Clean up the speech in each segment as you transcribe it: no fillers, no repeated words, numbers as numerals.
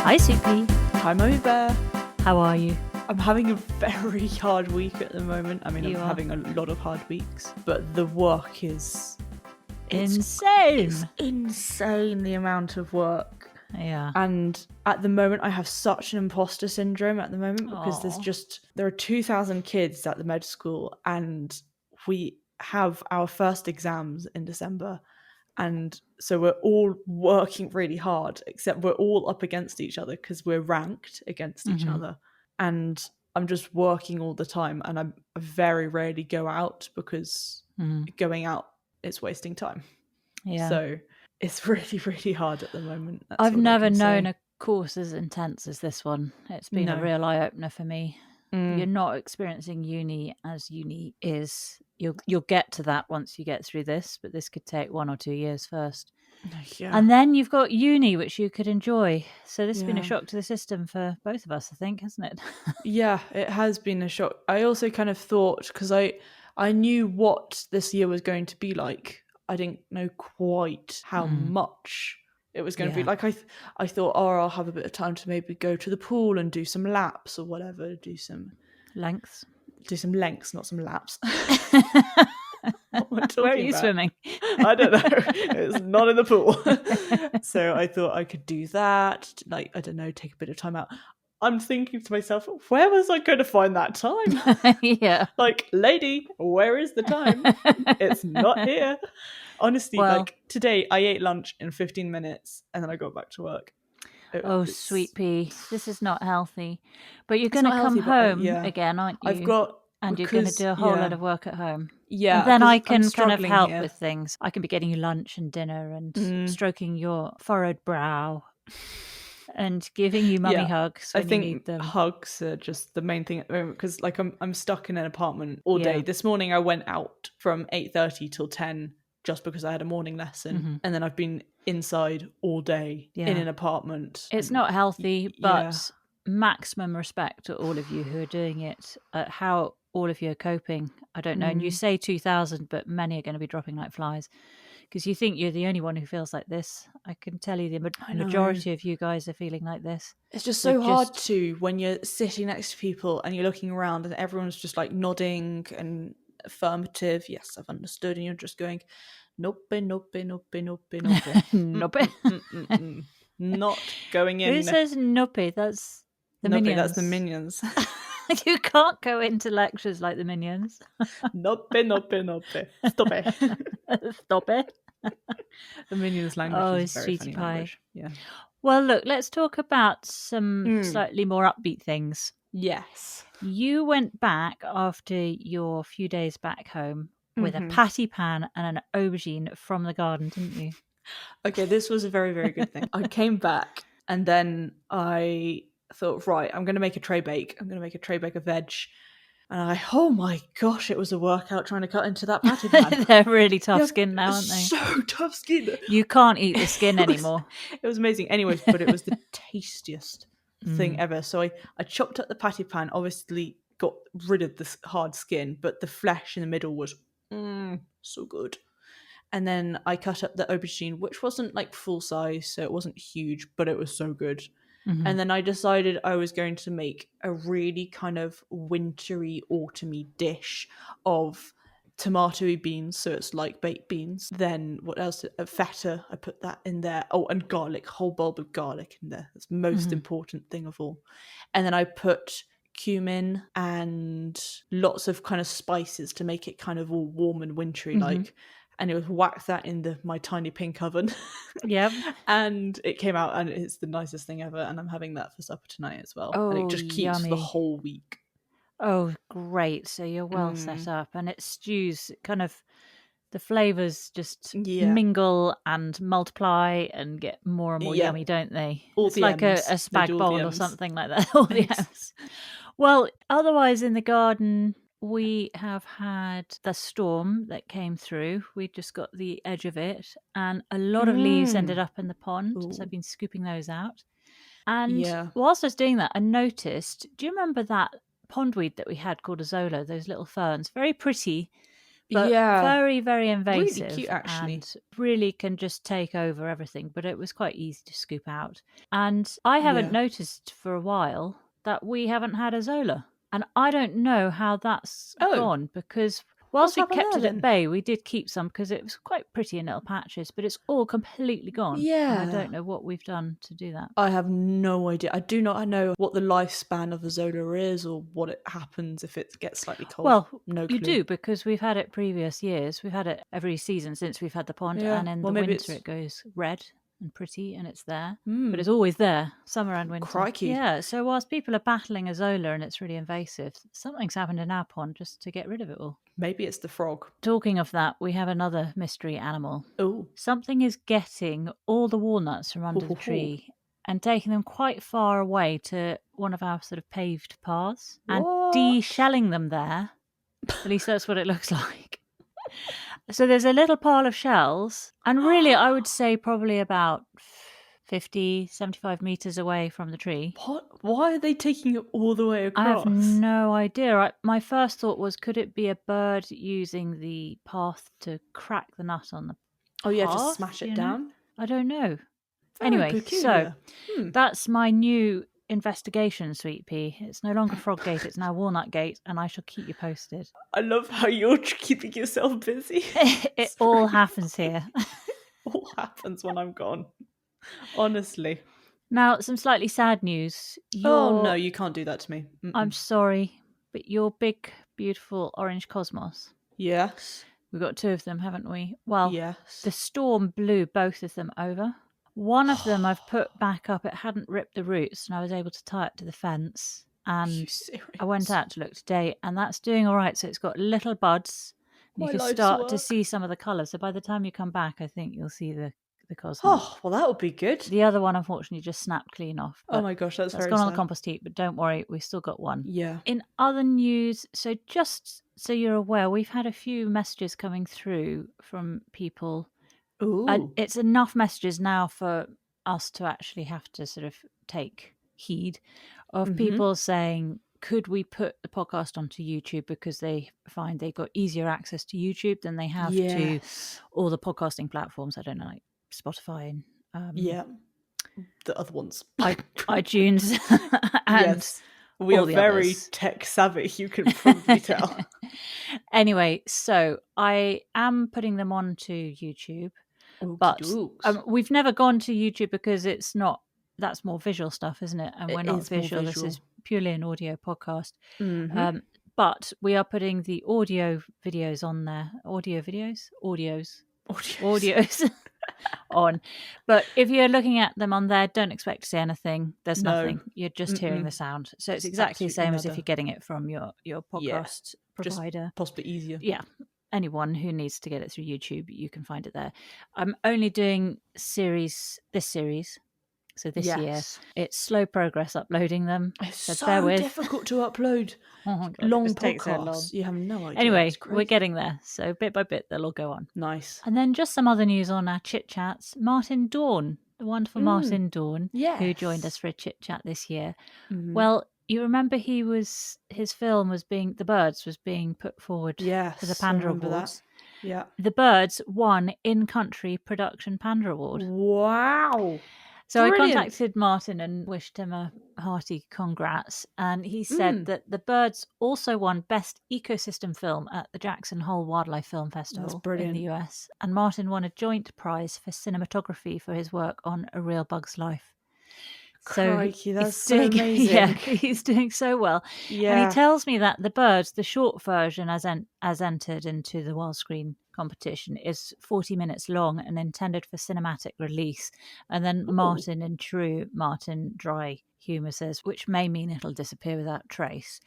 Hi, Soupy. Hi, Mummy Bear. How are you? I'm having a very hard week at the moment. I mean, I'm having a lot of hard weeks, but the work is insane. It's insane, the amount of work. Yeah. And at the moment, I have such an imposter syndrome at the moment because there are 2,000 kids at the med school, and we have our first exams in December. And so we're all working really hard, except we're all up against each other because we're ranked against each other. And I'm just working all the time, and I very rarely go out because going out is wasting time. Yeah. So it's really, really hard at the moment. I've never known a course as intense as this one. It's been a real eye-opener for me. You're not experiencing uni as uni is. You'll get to that once you get through this, but this could take 1 or 2 years first. Yeah. And then you've got uni, which you could enjoy. So this has been a shock to the system for both of us, I think, hasn't it? Yeah, it has been a shock. I also kind of thought, because I knew what this year was going to be like, I didn't know quite how much it was going to be. Like I thought, I'll have a bit of time to maybe go to the pool and do some laps or whatever, do some lengths, not some laps. Where are you swimming? I don't know. It's not in the pool. So I thought I could do that. Like, I don't know, take a bit of time out. I'm thinking to myself, where was I going to find that time? Yeah. Like, lady, where is the time? It's not here. Honestly, like today I ate lunch in 15 minutes and then I got back to work. Sweet pea. This is not healthy. But you're going to come home again, aren't you? And you're going to do a whole lot of work at home. Yeah. And then I can kind of help with things. I can be getting you lunch and dinner and stroking your furrowed brow and giving you mummy hugs when you need them. Hugs are just the main thing at the moment because like I'm stuck in an apartment all day. This morning I went out from 8:30 till 10 just because I had a morning lesson, and then I've been inside all day in an apartment. It's not healthy, but maximum respect to all of you who are doing it, how all of you are coping. I don't know. And you say 2,000, but many are going to be dropping like flies because you think you're the only one who feels like this. I can tell you the majority of you guys are feeling like this. It's just so hard to when you're sitting next to people and you're looking around and everyone's just like nodding and affirmative. Yes, I've understood. And you're just going, nope, nope, nope, nope, nope. Nope. Not going in. Who says nope? That's the minions. That's the minions. You can't go into lectures like the minions. Nope, nope, nope. Stop it. Stop it. The minions language is very funny language. Yeah. Well, look, let's talk about some slightly more upbeat things. Yes. You went back after your few days back home with a patty pan and an aubergine from the garden, didn't you? Okay, this was a very, very good thing. I came back and then I thought, right, I'm going to make a tray bake. I'm going to make a tray bake of veg. And oh my gosh, it was a workout trying to cut into that patty pan. They're really tough skin now, aren't they? So tough skin. You can't eat the skin anymore. It was amazing. Anyways, but it was the tastiest thing ever. So I chopped up the patty pan, obviously got rid of the hard skin, but the flesh in the middle was so good. And then I cut up the aubergine, which wasn't like full size, so it wasn't huge, but it was so good. And then I decided I was going to make a really kind of wintry, autumny dish of tomatoey beans, so it's like baked beans. Then what else? Feta, I put that in there. Oh, and garlic, whole bulb of garlic in there. That's the most important thing of all. And then I put cumin and lots of kind of spices to make it kind of all warm and wintry like. And it was whacked that in my tiny pink oven. Yep. And it came out and it's the nicest thing ever. And I'm having that for supper tonight as well. Oh, and it just keeps yummy. the whole week. Oh, great. So you're well set up. And it stews, kind of, the flavours just mingle and multiply and get more and more yummy, don't they? All it's the like M's. a spag bowl or something like that. All the M's. Well, otherwise in the garden, we have had the storm that came through. We just got the edge of it, and a lot of leaves ended up in the pond. Ooh. So I've been scooping those out. And whilst I was doing that, I noticed, do you remember that pondweed that we had called a zola, those little ferns? Very pretty, But very, very invasive. Really cute, actually. And really can just take over everything. But it was quite easy to scoop out. And I haven't noticed for a while that we haven't had a Zola. And I don't know how that's gone, because whilst we kept it at bay, we did keep some because it was quite pretty in little patches, but it's all completely gone. Yeah. And I don't know what we've done to do that. I have no idea. I do not know what the lifespan of a Zola is or what it happens if it gets slightly cold. Well, no clue. You do, because we've had it previous years. We've had it every season since we've had the pond, and in the winter it goes red and pretty and it's there. But it's always there, summer and winter. Crikey. Yeah, so whilst people are battling a Zola and it's really invasive, something's happened in our pond just to get rid of it all. Maybe it's the frog. Talking of that, we have another mystery animal. Oh. Something is getting all the walnuts from under the tree and taking them quite far away to one of our sort of paved paths and de-shelling them there. At least that's what it looks like. So there's a little pile of shells, and really I would say probably about 50, 75 metres away from the tree. What? Why are they taking it all the way across? I have no idea. My first thought was, could it be a bird using the path to crack the nut on the path? Just smash it down? I don't know. Very anyway, peculiar. So that's my new investigation, Sweet Pea. It's no longer Frog Gate, it's now Walnut Gate, and I shall keep you posted. I love how you're keeping yourself busy. It all happens here. It all happens when I'm gone. Honestly. Now, some slightly sad news. Oh, no, you can't do that to me. I'm sorry, but your big, beautiful orange cosmos. Yes. We've got two of them, haven't we? Well, yes. The storm blew both of them over. One of them I've put back up. It hadn't ripped the roots, and I was able to tie it to the fence. And I went out to look today, and that's doing all right. So it's got little buds. You can start to see some of the colour. So by the time you come back, I think you'll see the cosmos. Oh, well, that would be good. The other one, unfortunately, just snapped clean off. Oh my gosh, that's very sad. It's gone on the compost heap, but don't worry, we've still got one. Yeah. In other news, so just so you're aware, we've had a few messages coming through from people. Ooh. It's enough messages now for us to actually have to sort of take heed of people saying, could we put the podcast onto YouTube, because they find they got easier access to YouTube than they have to all the podcasting platforms. I don't know, like Spotify and the other ones, iTunes, and we are very others. Tech savvy. You can probably tell. Anyway, so I am putting them onto YouTube, but we've never gone to YouTube because it's not. That's more visual stuff, isn't it? And we're not visual. This is purely an audio podcast. But we are putting the audio videos on there. Audios on. But if you're looking at them on there, don't expect to see anything. There's nothing. You're just hearing the sound. So it's exactly the same as if you're getting it from your podcast provider. Just possibly easier. Yeah. Anyone who needs to get it through YouTube, you can find it there. I'm only doing this series. So this year, it's slow progress uploading them. It's so difficult to upload long podcasts. You have no idea. Anyway, we're getting there. So bit by bit, they'll all go on. Nice. And then just some other news on our chit chats. Martin Dohrn, the wonderful Martin Dohrn, who joined us for a chit chat this year. Well, you remember his film was being The Birds was being put forward for the Panda Awards. Yeah. The Birds won in-country production Panda Award. Wow. So brilliant. I contacted Martin and wished him a hearty congrats. And he said that The Birds also won Best Ecosystem Film at the Jackson Hole Wildlife Film Festival in the US. And Martin won a joint prize for cinematography for his work on A Real Bug's Life. Crikey, that's so amazing. Yeah, he's doing so well. Yeah. And he tells me that The Birds, the short version as entered into the Wildscreen competition, is 40 minutes long and intended for cinematic release. And then Martin, in true Martin dry humour, says, which may mean it'll disappear without trace.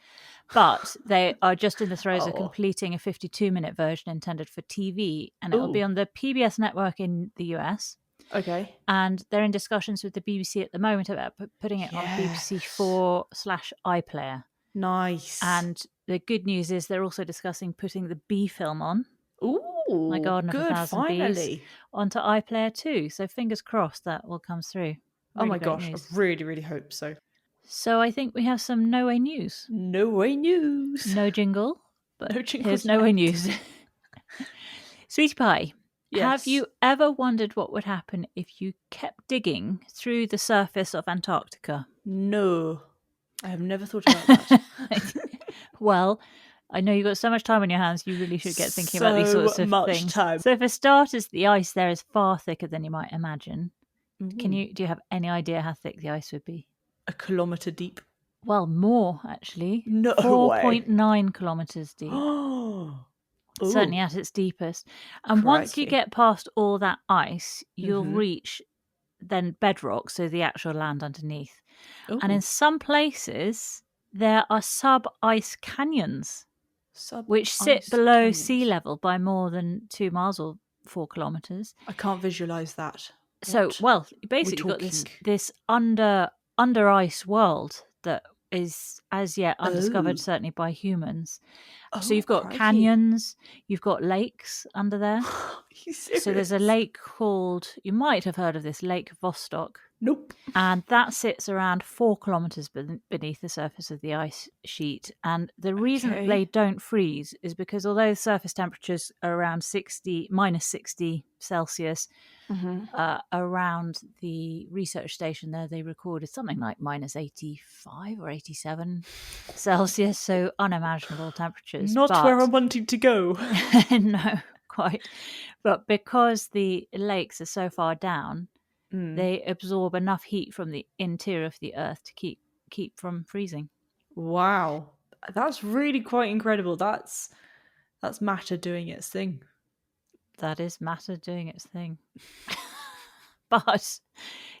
But they are just in the throes of completing a 52-minute version intended for TV, and it'll be on the PBS network in the US. Okay. And they're in discussions with the BBC at the moment about putting it on BBC 4/iPlayer. Nice. And the good news is they're also discussing putting the Bee film on. Ooh, My Garden of 1,000 Bees onto iPlayer too. So fingers crossed that will come through. Really my gosh, news. I really, really hope so. So I think we have some No Way News. No Way News. No jingle, but no jingle. Here's No Way News. Sweetie Pie, have Yes. you ever wondered what would happen if you kept digging through the surface of Antarctica? No, I have never thought about that. Well, I know you've got so much time on your hands, you really should get thinking about these So sorts of much things. time. So for starters, the ice there is far thicker than you might imagine. Ooh. Do you have any idea how thick the ice would be? A kilometre deep. Well, more actually. No way. 4.9 kilometres deep. Oh. Certainly Ooh. at its deepest. And once you Crikey. get past all that ice, you'll Mhm. reach then bedrock, so the actual land underneath. And in Ooh. some places, there are sub-ice canyons, which sit Sub-ice below sea canyons. level by more than 2 miles or 4 kilometres. I can't visualise that. So, What well, you are we basically got talking? this under ice world that is as yet undiscovered, Oh. certainly by humans. So Oh, you've got crikey. canyons, you've got lakes under there. Are you serious? So there's a lake called, you might have heard of this, Lake Vostok. Nope. And that sits around 4 kilometres beneath the surface of the ice sheet. And the reason that they Okay. don't freeze is because although the surface temperatures are around minus 60 Celsius, Mhm. around the research station there, they recorded something like minus 85 or 87 Celsius, so unimaginable temperatures. Not where I'm wanting to go. No, quite. But because the lakes are so far down, they absorb enough heat from the interior of the earth to keep from freezing. Wow. That's really quite incredible. That's matter doing its thing. That is matter doing its thing. But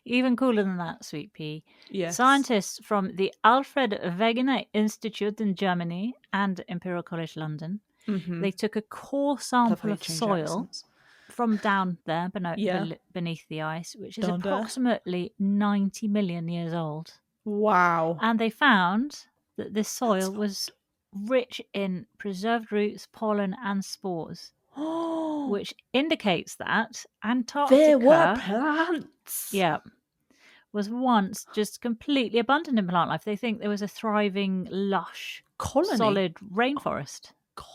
even cooler than that, Sweet Pea, Yes. scientists from the Alfred Wegener Institute in Germany and Imperial College London, they took a core sample of soil from down there beneath the ice, which is approximately 90 million years old. Wow. And they found that this soil was rich in preserved roots, pollen, and spores, which indicates that Antarctica, there were plants. Yeah, was once just completely abundant in plant life. They think there was a thriving, lush, Colony. solid rainforest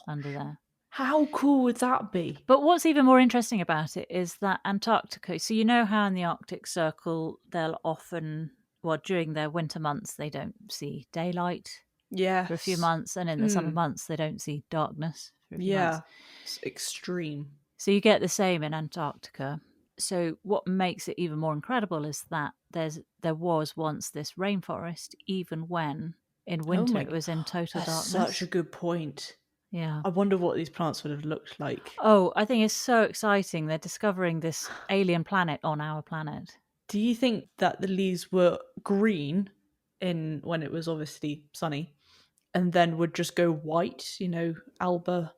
under there. How cool would that be? But what's even more interesting about it is that Antarctica, so you know how in the Arctic Circle they'll often, well, during their winter months they don't see daylight for a few months, and in the summer months they don't see darkness for a few months. It's extreme. So you get the same in Antarctica. So what makes it even more incredible is that there was once this rainforest, even when in winter it was in total darkness. Such a good point. Yeah. I wonder what these plants would have looked like. Oh, I think it's so exciting. They're discovering this alien planet on our planet. Do you think that the leaves were green when it was obviously sunny, and then would just go white, alba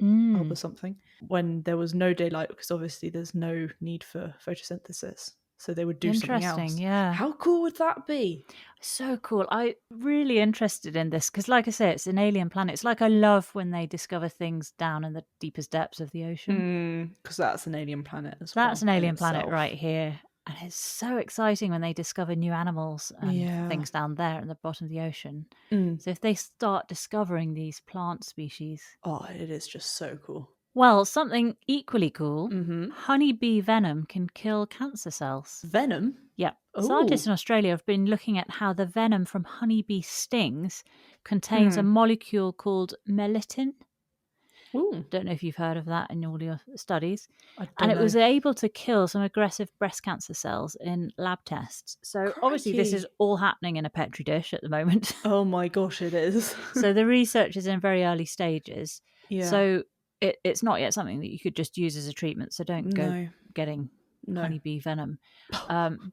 something, when there was no daylight, because obviously there's no need for photosynthesis. So they would do something else. Interesting, yeah. How cool would that be? So cool. I'm really interested in this because, like I say, it's an alien planet. It's like I love when they discover things down in the deepest depths of the ocean. Because that's an alien planet as well. That's an alien planet right here. And it's so exciting when they discover new animals and things down there at the bottom of the ocean. So if they start discovering these plant species. Oh, it is just so cool. Well, something equally cool, honeybee venom can kill cancer cells. Venom? Yeah. Scientists in Australia have been looking at how the venom from honeybee stings contains a molecule called melittin. Ooh. Don't know if you've heard of that in all your studies. And it was able to kill some aggressive breast cancer cells in lab tests. So obviously this is all happening in a petri dish at the moment. Oh my gosh, it is. So the research is in very early stages. Yeah. So it's not yet something that you could just use as a treatment. So don't go getting honeybee venom.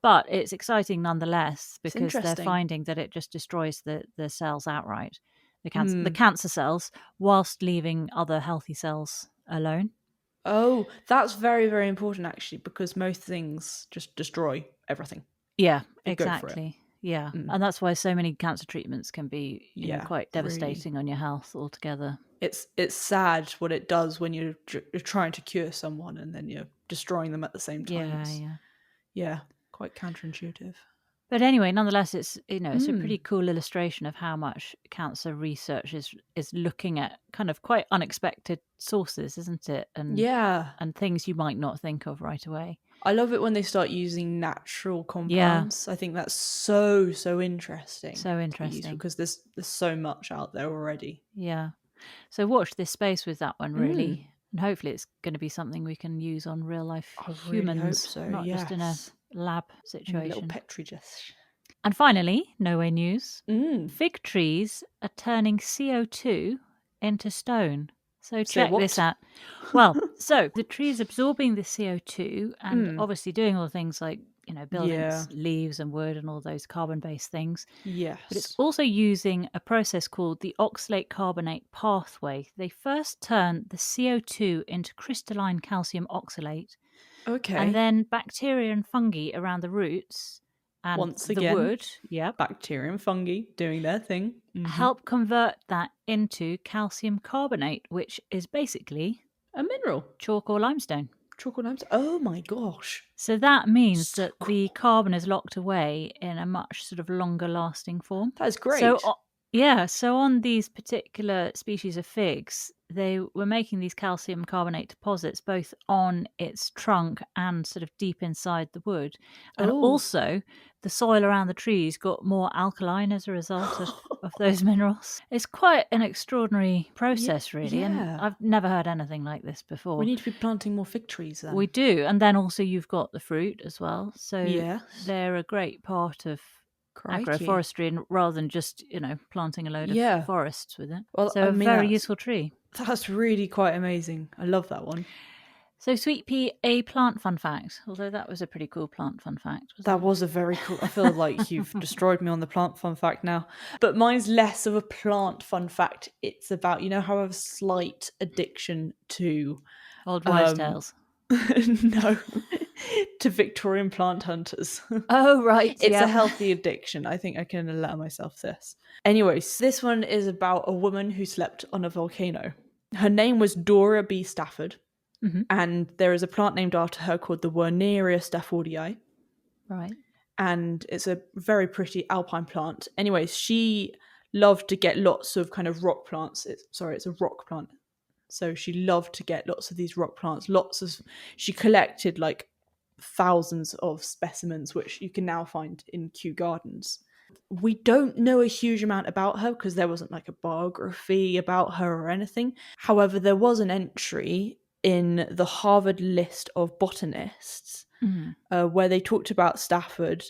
But it's exciting nonetheless because they're finding that it just destroys the cells outright. The cancer cells, whilst leaving other healthy cells alone. Oh, that's very, very important actually, because most things just destroy everything. Yeah, exactly. Yeah, and that's why so many cancer treatments can be quite devastating on your health altogether. It's sad what it does when you're trying to cure someone and then you're destroying them at the same time. Yeah. Yeah, quite counterintuitive. But anyway, nonetheless, it's it's a pretty cool illustration of how much cancer research is looking at kind of quite unexpected sources, isn't it? And things you might not think of right away. I love it when they start using natural compounds. I think that's so interesting. So interesting because there's so much out there already. Yeah. So watch this space with that one, really. And hopefully it's going to be something we can use on real life humans, really hope so, not just in a lab situation. A little petri dish. And finally, no way news. Fig trees are turning CO2 into stone. So check this out. Well, so the tree is absorbing the CO2 and obviously doing all the things like, building leaves and wood and all those carbon-based things. Yes. But it's also using a process called the oxalate carbonate pathway. They first turn the CO2 into crystalline calcium oxalate. Okay. And then bacteria and fungi around the roots and once the again, wood, bacteria and fungi doing their thing, help convert that into calcium carbonate, which is basically a mineral, chalk or limestone. Chalk or limestone. Oh my gosh! So that means that the carbon is locked away in a much sort of longer lasting form. That is great. So on these particular species of figs, they were making these calcium carbonate deposits both on its trunk and sort of deep inside the wood. And also the soil around the trees got more alkaline as a result of those minerals. It's quite an extraordinary process, really. Yeah. And I've never heard anything like this before. We need to be planting more fig trees then. We do. And then also you've got the fruit as well. So they're a great part of agroforestry, and rather than just planting a load of forests with it. Well, so very useful tree. That's really quite amazing. I love that one. So Sweet Pea, a plant fun fact, although that was a pretty cool plant fun fact. That was a very cool. I feel like you've destroyed me on the plant fun fact now, but mine's less of a plant fun fact. It's about how I have a slight addiction to old wives' tales. No, to Victorian plant hunters. Oh, right. It's a healthy addiction. I think I can allow myself this. Anyways, this one is about a woman who slept on a volcano. Her name was Dora B Stafford, and there is a plant named after her called the Werneria Staffordii. Right. And it's a very pretty alpine plant. Anyways, she loved to get lots of kind of rock plants. It's a rock plant. So she loved to get lots of these rock plants. She collected like thousands of specimens, which you can now find in Kew Gardens. We don't know a huge amount about her because there wasn't like a biography about her or anything. However, there was an entry in the Harvard list of botanists where they talked about Stafford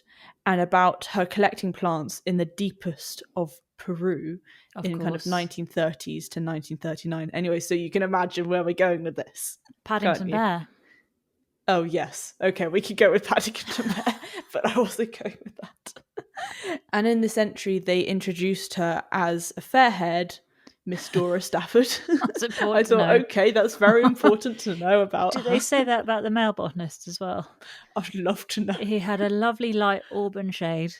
and about her collecting plants in the deepest of Peru kind of 1930s to 1939. Anyway, so you can imagine where we're going with this. Paddington Bear. Oh, yes. Okay, we could go with Paddington Bear, but I wasn't going with that. And in this entry, they introduced her as a fair-haired Miss Dora Stafford. That's important. I thought, okay, that's very important to know about. Did they say that about the male botanist as well? I'd love to know. He had a lovely light auburn shade.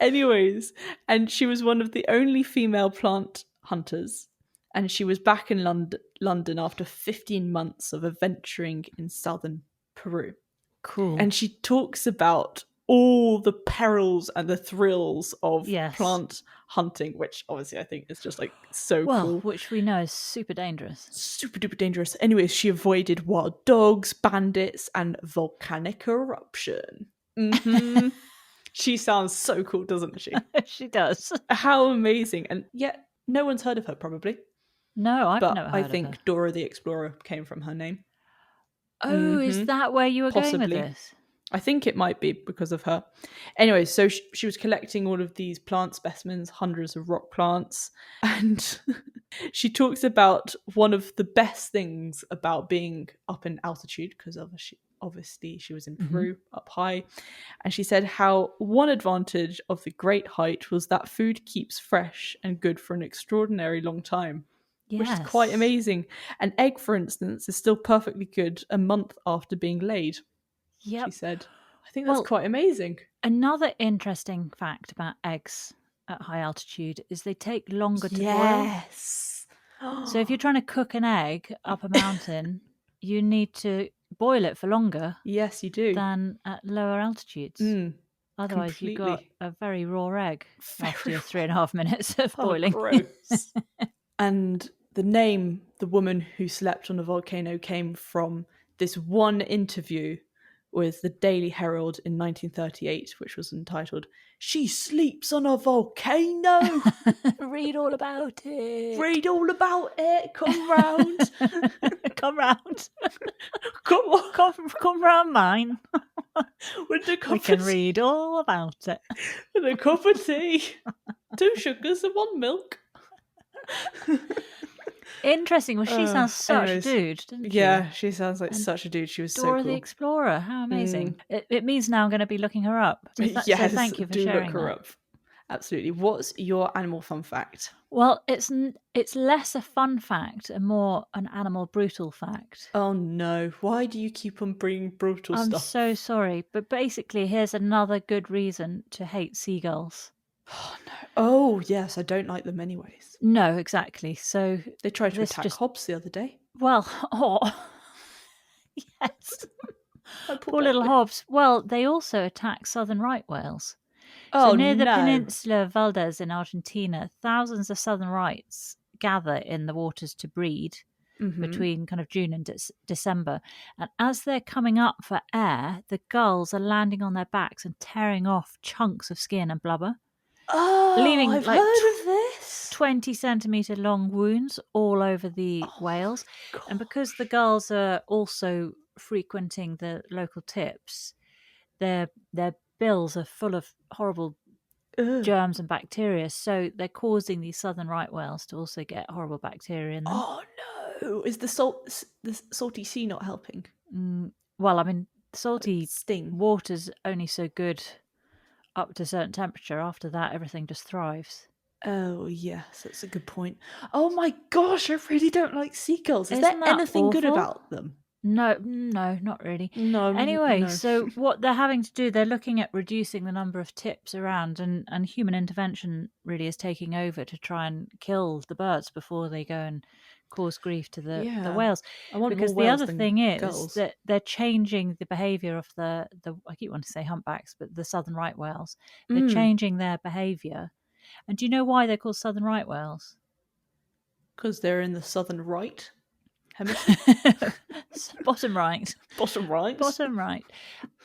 Anyways, and she was one of the only female plant hunters, and she was back in London after 15 months of adventuring in southern Peru. Cool. And she talks about all the perils and the thrills of plant hunting, which obviously I think is just like so cool. Which we know is super dangerous. Super duper dangerous. Anyways, she avoided wild dogs, bandits, and volcanic eruption. She sounds so cool, doesn't she? She does. How amazing. And yet, no one's heard of her, probably. No, I've never heard of her. I think Dora the Explorer came from her name. Oh, is that where you were going with this? I think it might be because of her. Anyway, so she was collecting all of these plant specimens, hundreds of rock plants. And she talks about one of the best things about being up in altitude, because obviously she was in Peru, up high. And she said how one advantage of the great height was that food keeps fresh and good for an extraordinary long time. Yes. Which is quite amazing. An egg, for instance, is still perfectly good a month after being laid. She said. I think that's quite amazing. Another interesting fact about eggs at high altitude is they take longer to boil. Yes. So if you're trying to cook an egg up a mountain, you need to boil it for longer. Yes, you do. Than at lower altitudes. Otherwise, you got Completely. a very raw egg after your 3.5 minutes of boiling. Gross. And the name, the woman who slept on a volcano, came from this one interview with the Daily Herald in 1938, which was entitled, "She Sleeps on a Volcano." Read all about it. Read all about it. Come round. Come round. Come on. Come round mine. With the We can read all about it. With a cup of tea. 2 sugars and 1 milk. Interesting. Well, she sounds such a dude, doesn't she? Yeah, she sounds like such a dude. She was Dora so cool. the Explorer. How amazing. It means now I'm going to be looking her up. So Yes, thank you for sharing look her up. Absolutely. What's your animal fun fact? Well, it's less a fun fact and more an animal brutal fact. Oh no. Why do you keep on bringing brutal stuff? I'm so sorry. But basically, here's another good reason to hate seagulls. Oh no. Oh yes, I don't like them anyways. No, exactly. So they tried to attack Hobbs the other day. Well, yes. Poor little Hobbs. Well, they also attack southern right whales. So near the peninsula of Valdez in Argentina, thousands of southern rights gather in the waters to breed between kind of June and December. And as they're coming up for air, the gulls are landing on their backs and tearing off chunks of skin and blubber. Leaving I've heard of this. 20 centimetre long wounds all over the whales. And because the gulls are also frequenting the local tips, their bills are full of horrible germs and bacteria. So they're causing these southern right whales to also get horrible bacteria in them. Oh no! Is the salty sea not helping? Well, I mean, salty water's only so good up to a certain temperature. After that, everything just thrives. Oh yes, that's a good point. Oh my gosh, I really don't like seagulls. Is there anything good about them? No, not really. No. Anyway, so what they're having to do, they're looking at reducing the number of tips around, and human intervention really is taking over to try and kill the birds before they go and cause grief to the whales. Because the other thing is that they're changing the behaviour of the I keep wanting to say humpbacks, but the southern right whales. They're changing their behaviour. And do you know why they're called southern right whales? Because they're in the southern right. Bottom right.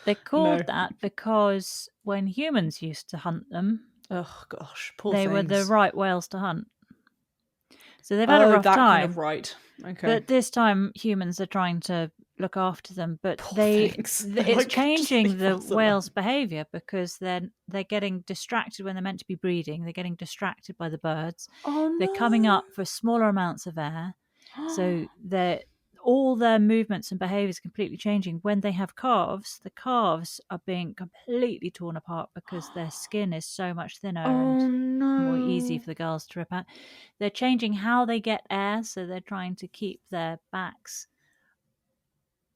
They're called that because when humans used to hunt them, oh gosh, they were the right whales to hunt. So they've had a rough time. Kind of right. Okay. But this time humans are trying to look after them, but it's changing the whales' behaviour because they're getting distracted when they're meant to be breeding. They're getting distracted by the birds. Oh no. They're coming up for smaller amounts of air. So all their movements and behaviours are completely changing. When they have calves, the calves are being completely torn apart because their skin is so much thinner and more easy for the girls to rip out. They're changing how they get air, so they're trying to keep their backs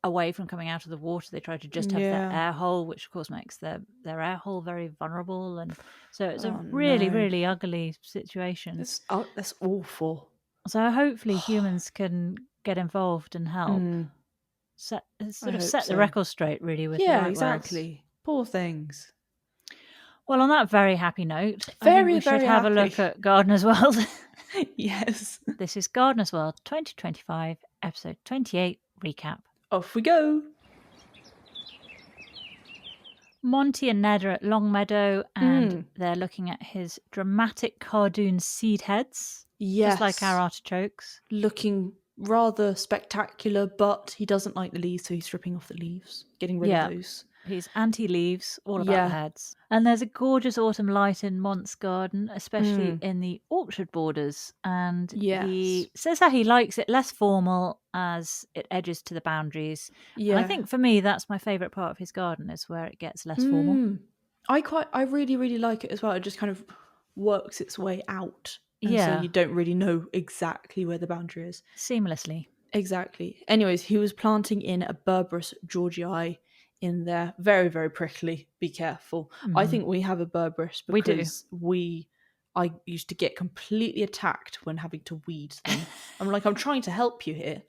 away from coming out of the water. They try to just have their air hole, which of course makes their air hole very vulnerable. And so it's a really, really ugly situation. That's awful. So hopefully humans can get involved and help set the record straight, really, with the right exactly. Whales. Poor things. Well, on that very happy note, I think we should have a look at Gardener's World. Yes. This is Gardener's World 2025, episode 28 recap. Off we go. Monty and Ned are at Longmeadow and they're looking at his dramatic cardoon seed heads. Yes. Just like our artichokes. Looking rather spectacular, but he doesn't like the leaves, so he's stripping off the leaves, getting rid of those. He's anti-leaves, all about the heads. And there's a gorgeous autumn light in Mont's garden, especially in the orchard borders. And he says how he likes it less formal as it edges to the boundaries. Yeah. And I think for me, that's my favourite part of his garden, is where it gets less formal. I really, really like it as well. It just kind of works its way out. And so you don't really know exactly where the boundary is. Seamlessly. Exactly. Anyways, he was planting in a Berberis Georgii in there. Very, very prickly. Be careful. I think we have a Berberis because I used to get completely attacked when having to weed them. I'm trying to help you here.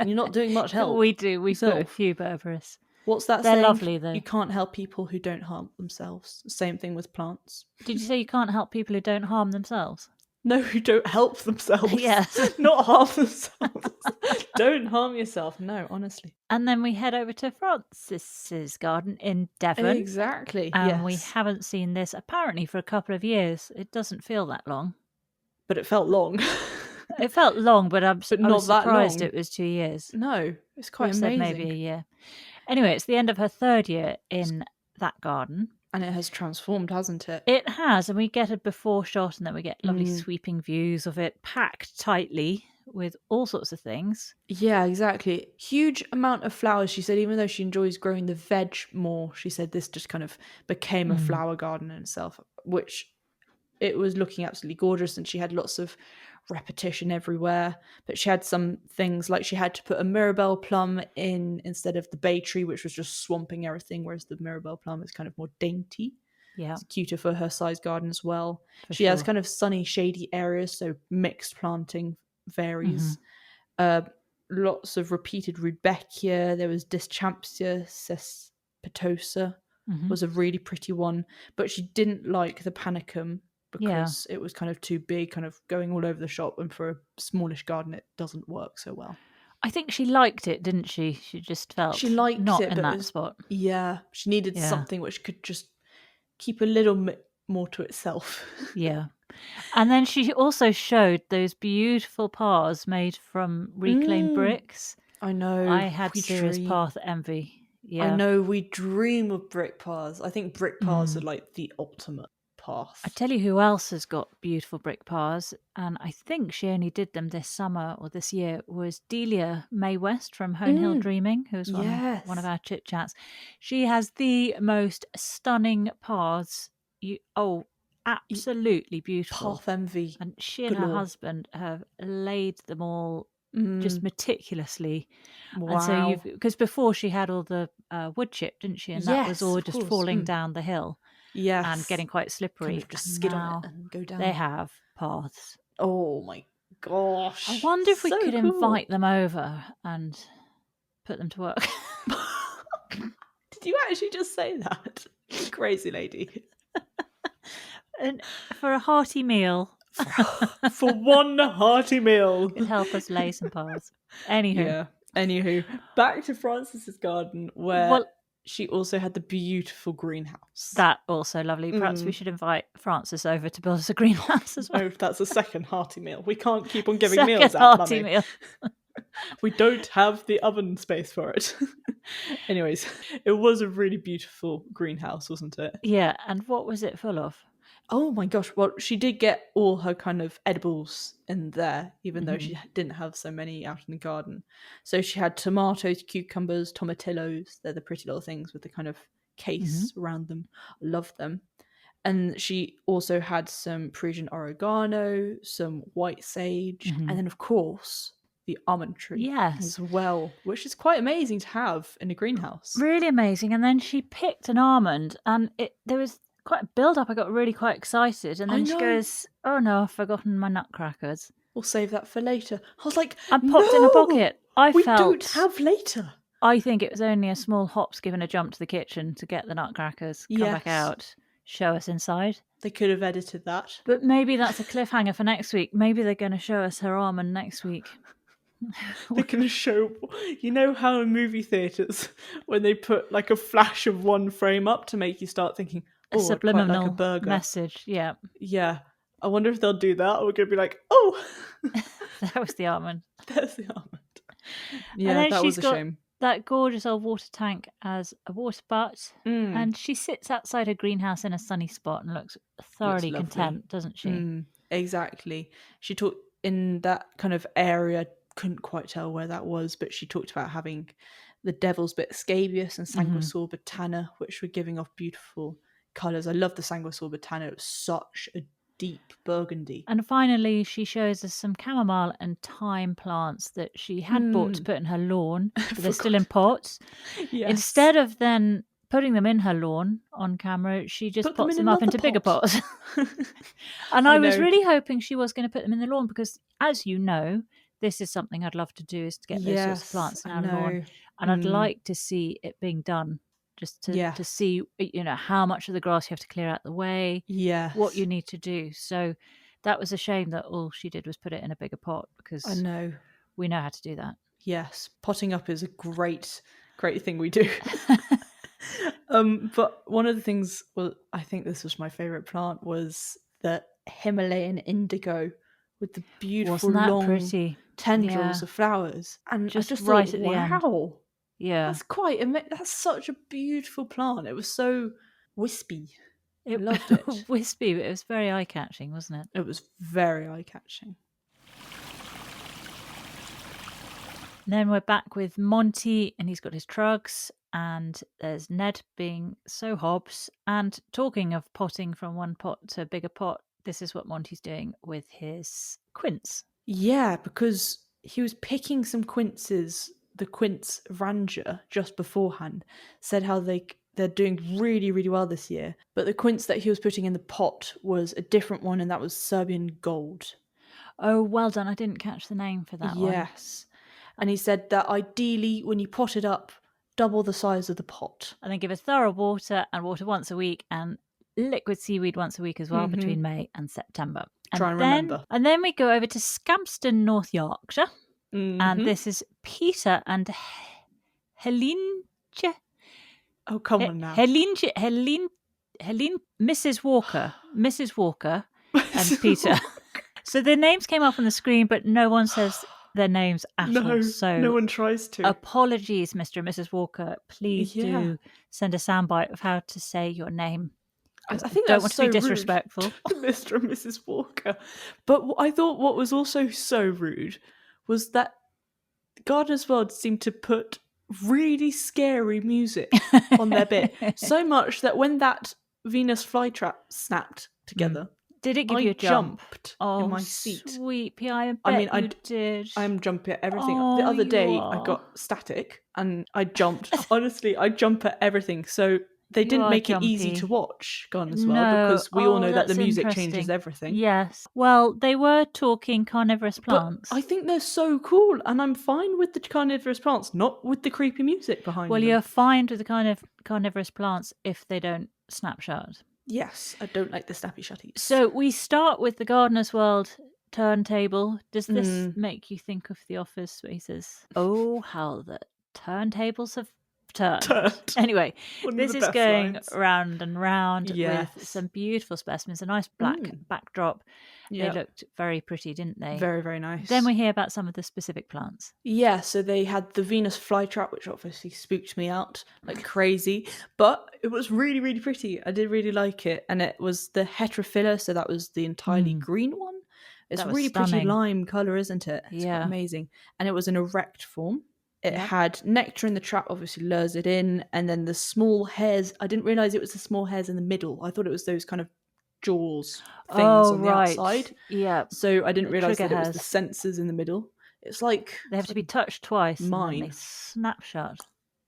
You're not doing much help. We do. We've got a yourself. few berberis. What's that They're saying? lovely, though. You can't help people who don't harm themselves. Same thing with plants. Did you say you can't help people who don't harm themselves? No, who don't help themselves. Yes. Not harm themselves. Don't harm yourself. No, honestly. And then we head over to Francis's garden in Devon. Exactly. And yes. we haven't seen this apparently for a couple of years. It doesn't feel that long. But it felt long. It felt long, but I was surprised long. it was 2 years. No, it's quite We've amazing. said maybe a year. Anyway, it's the end of her 3rd year in that garden. And it has transformed, hasn't it? It has, and we get a before shot, and then we get lovely sweeping views of it, packed tightly with all sorts of things. Yeah, exactly. Huge amount of flowers. She said even though she enjoys growing the veg more, she said this just kind of became a flower garden in itself, which it was looking absolutely gorgeous, and she had lots of repetition everywhere. But she had some things like she had to put a Mirabelle plum in instead of the bay tree, which was just swamping everything, whereas the Mirabelle plum is kind of more dainty. Yeah, it's cuter for her size garden as well. She has kind of sunny, shady areas, so mixed planting varies. Lots of repeated rudbeckia. There was Dischampsia cespitosa, was a really pretty one, but she didn't like the panicum because it was kind of too big, kind of going all over the shop, and for a smallish garden it doesn't work so well. I think she liked it, didn't she? She just felt she liked not it in that spot. Yeah, she needed something which could just keep a little bit more to itself. Yeah. And then she also showed those beautiful paths made from reclaimed bricks. I know. I had serious path envy. Yeah. I know, we dream of brick paths. I think brick paths are like the ultimate path. I tell you who else has got beautiful brick paths, and I think she only did them this summer or this year, was Delia May West from Hone Hill Dreaming, who's one of our chit chats. She has the most stunning paths. Absolutely beautiful. Path envy. And she and her husband have laid them all just meticulously. Wow. And so because before she had all the wood chip, didn't she? And that was all just falling down the hill. Yes. And getting quite slippery. Kind of just skid on it and go down. They have paths. Oh my gosh. I wonder if we could invite them over and put them to work. Did you actually just say that? Crazy lady. And for a hearty meal. For one hearty meal. Could help us lay some paths. Anywho. Back to Francis's garden, where she also had the beautiful greenhouse. That also lovely. Perhaps we should invite Francis over to build us a greenhouse as well. Oh, that's a second hearty meal. We can't keep on giving meals out, hearty meal. We don't have the oven space for it. Anyways, it was a really beautiful greenhouse, wasn't it? Yeah, and what was it full of? Oh my gosh, well, she did get all her kind of edibles in there, even though she didn't have so many out in the garden. So she had tomatoes, cucumbers, tomatillos. They're the pretty little things with the kind of case around them. I love them. And she also had some Parisian oregano, some white sage, and then, of course, the almond tree as well, which is quite amazing to have in a greenhouse. Really amazing. And then she picked an almond, and there was quite a build-up. I got really quite excited, and then she goes, "Oh no, I've forgotten my nutcrackers. We'll save that for later." I was like, I popped in a pocket. We don't have later. I think it was only a small hops given a jump to the kitchen to get the nutcrackers, come back out, show us inside. They could have edited that. But maybe that's a cliffhanger for next week. Maybe they're going to show us her almond next week. They're going to show, you know how in movie theatres, when they put like a flash of one frame up to make you start thinking, a subliminal like a burger message. Yeah. I wonder if they'll do that, or we're going to be like, oh, that was the almond. There's the almond. Yeah, that was a shame. That gorgeous old water tank as a water butt, and she sits outside her greenhouse in a sunny spot and looks thoroughly content, doesn't she? Exactly. She talked in that kind of area, couldn't quite tell where that was, but she talked about having the devil's bit scabious and sanguisaur botana, which were giving off beautiful colours. I love the sanguisaur botana. It was such a deep burgundy. And finally, she shows us some chamomile and thyme plants that she had bought to put in her lawn, but they're still in pots. Yes. Instead of then putting them in her lawn on camera, she just pots them up into bigger pots. And I was really hoping she was going to put them in the lawn because, as you know, this is something I'd love to do, is to get those sorts of plants in our lawn. And I'd like to see it being done, just to see, how much of the grass you have to clear out the way, what you need to do. So that was a shame that all she did was put it in a bigger pot, because I know. We know how to do that. Yes, potting up is a great thing we do. But one of the things, well, I think this was my favourite plant, was the Himalayan indigo with the beautiful long pretty? tendrils of flowers. And just I just right thought, at the end. wow, yeah, that's such a beautiful plant. It was so wispy. I loved it. Wispy, but it was very eye-catching, wasn't it? It was very eye-catching. Then we're back with Monty, and he's got his trugs, and there's Ned being so Hobbs. And talking of potting from one pot to a bigger pot, this is what Monty's doing with his quince. Yeah, because he was picking some quinces. The quince ranger just beforehand said how they're doing really, really well this year. But the quince that he was putting in the pot was a different one, and that was Serbian gold. Oh, well done. I didn't catch the name for that one. Yes. And he said that ideally, when you pot it up, double the size of the pot. And then give it thorough water, and water once a week, and liquid seaweed once a week as well, between May and September. Try and remember. And then we go over to Scampston, North Yorkshire. And this is Peter and Helleentje. Oh, come on now. Mrs. Walker and Peter. So their names came up on the screen, but no one says their names at all. So no one tries to. Apologies, Mr. and Mrs. Walker. Please do send a soundbite of how to say your name. I think don't want to be disrespectful. Mr. and Mrs. Walker. But I thought what was also so rude was that Gardener's World seemed to put really scary music on their bit. So much that when that Venus flytrap snapped together, did it give you a jump? Jumped in my seat. Sweet pea, I did. I am jumpy at everything. The other day I got static and I jumped. Honestly, I jump at everything. So they didn't make it easy to watch Gardener's World, because we all know that the music changes everything. Yes. Well, they were talking carnivorous plants. But I think they're so cool, and I'm fine with the carnivorous plants, not with the creepy music behind them. Well, you're fine with the kind of carnivorous plants if they don't snap shut. Yes, I don't like the snappy shutties. So we start with the Gardener's World turntable. Does this make you think of The Office, where he says, "Oh, how the turntables have turned." Anyway, this is going round and round with some beautiful specimens, a nice black backdrop. They looked very pretty, didn't they? Very, very nice. Then we hear about some of the specific plants. Yeah, so they had the Venus flytrap, which obviously spooked me out like crazy, but it was really, really pretty. I did really like it. And it was the Heterophylla, so that was the entirely green one. It's a really pretty lime colour, isn't it? It's quite amazing. And it was an erect form. It had nectar in the trap, obviously lures it in, and then the small hairs. I didn't realise it was the small hairs in the middle. I thought it was those kind of jaws things on the outside. Yeah. So I didn't realise that it was the sensors in the middle. It's like they have to be touched twice. Mine. And then they snap shut.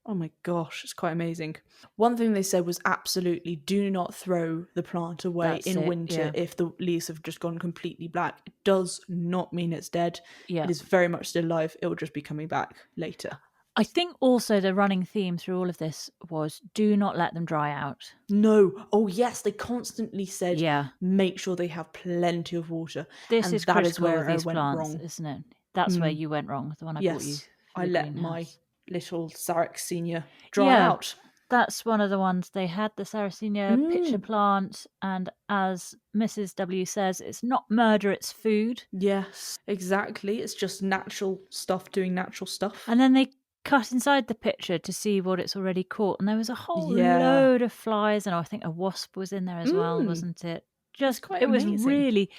Oh my gosh, it's quite amazing. One thing they said was absolutely do not throw the plant away in winter if the leaves have just gone completely black. It does not mean it's dead. Yeah. It is very much still alive. It will just be coming back later. I think also the running theme through all of this was do not let them dry out. No. Oh yes, they constantly said make sure they have plenty of water. This is critical where these plants, wrong. Isn't it? That's where you went wrong with the one I bought you. I let my little Sarracenia dry out. That's one of the ones. They had the Sarracenia pitcher plant, and as Mrs. W says, it's not murder, it's food. Yes, exactly. It's just natural stuff doing natural stuff. And then they cut inside the pitcher to see what it's already caught, and there was a whole load of flies, and I think a wasp was in there as well, wasn't it? Just quite amazing. Was really.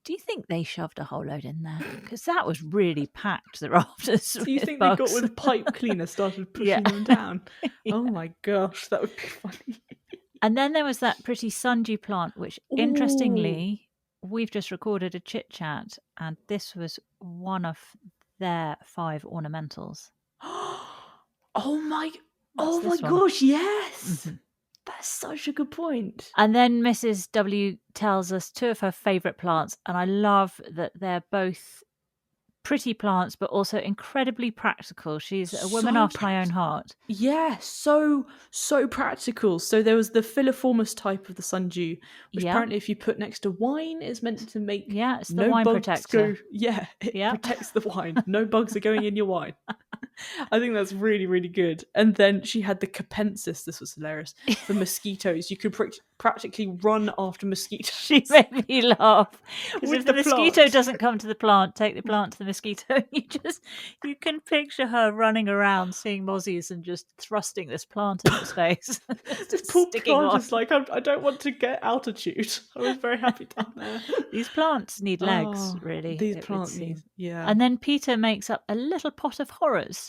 Do you think they shoved a whole load in there? Because that was really packed, the rafters. Do you think bugs. They got with a pipe cleaner, started pushing them down? Oh my gosh, that would be funny. And then there was that pretty sundew plant, which interestingly, we've just recorded a chit chat, and this was one of their 5 ornamentals. Oh my gosh, yes. Mm-hmm. That's such a good point. And then Mrs. W tells us 2 of her favourite plants, and I love that they're both pretty plants, but also incredibly practical. She's a woman after my own heart. Yeah, so practical. So there was the filiformis type of the sundew, which apparently if you put next to wine is meant to make it's the wine bugs protector. It protects the wine. No bugs are going in your wine. I think that's really, really good. And then she had the capensis. This was hilarious. For mosquitoes, you could practically run after mosquitoes. She made me laugh because if the mosquito doesn't come to the plant, take the plant to the mosquito. You can picture her running around seeing mozzies and just thrusting this plant in its face. This poor plant is like, I don't want to get altitude. I was very happy down there. These plants need legs, really. These plants need, And then Peter makes up a little pot of horrors.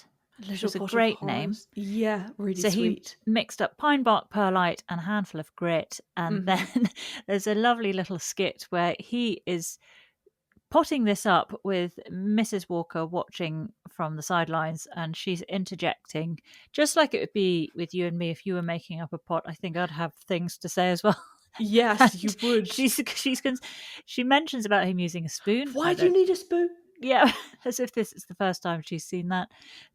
Which was a great name. Yeah, really so sweet. He mixed up pine bark perlite and a handful of grit. And then there's a lovely little skit where he is potting this up with Mrs. Walker watching from the sidelines, and she's interjecting, just like it would be with you and me if you were making up a pot. I think I'd have things to say as well. Yes, you would. She mentions about him using a spoon. Why do you need a spoon? Yeah, as if this is the first time she's seen that.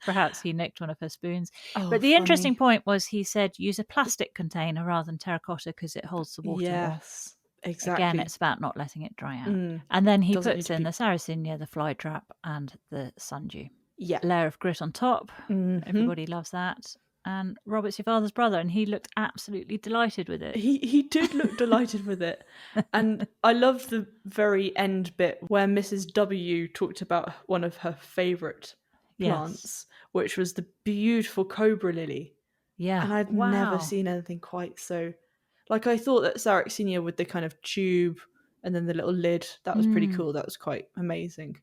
Perhaps he nicked one of her spoons. But the funny. interesting point was he said use a plastic container rather than terracotta because it holds the water. Yes, exactly. Again, it's about not letting it dry out. And then he puts in the Sarracenia, the fly trap, and the sundew. Yeah. Layer of grit on top. Everybody loves that. And Robert's your father's brother, and he looked absolutely delighted with it. He did look delighted with it. And I love the very end bit where Mrs. W talked about one of her favourite plants, which was the beautiful cobra lily. Yeah. And I'd never seen anything quite so... Like, I thought that Sarracenia with the kind of tube and then the little lid, that was pretty cool. That was quite amazing.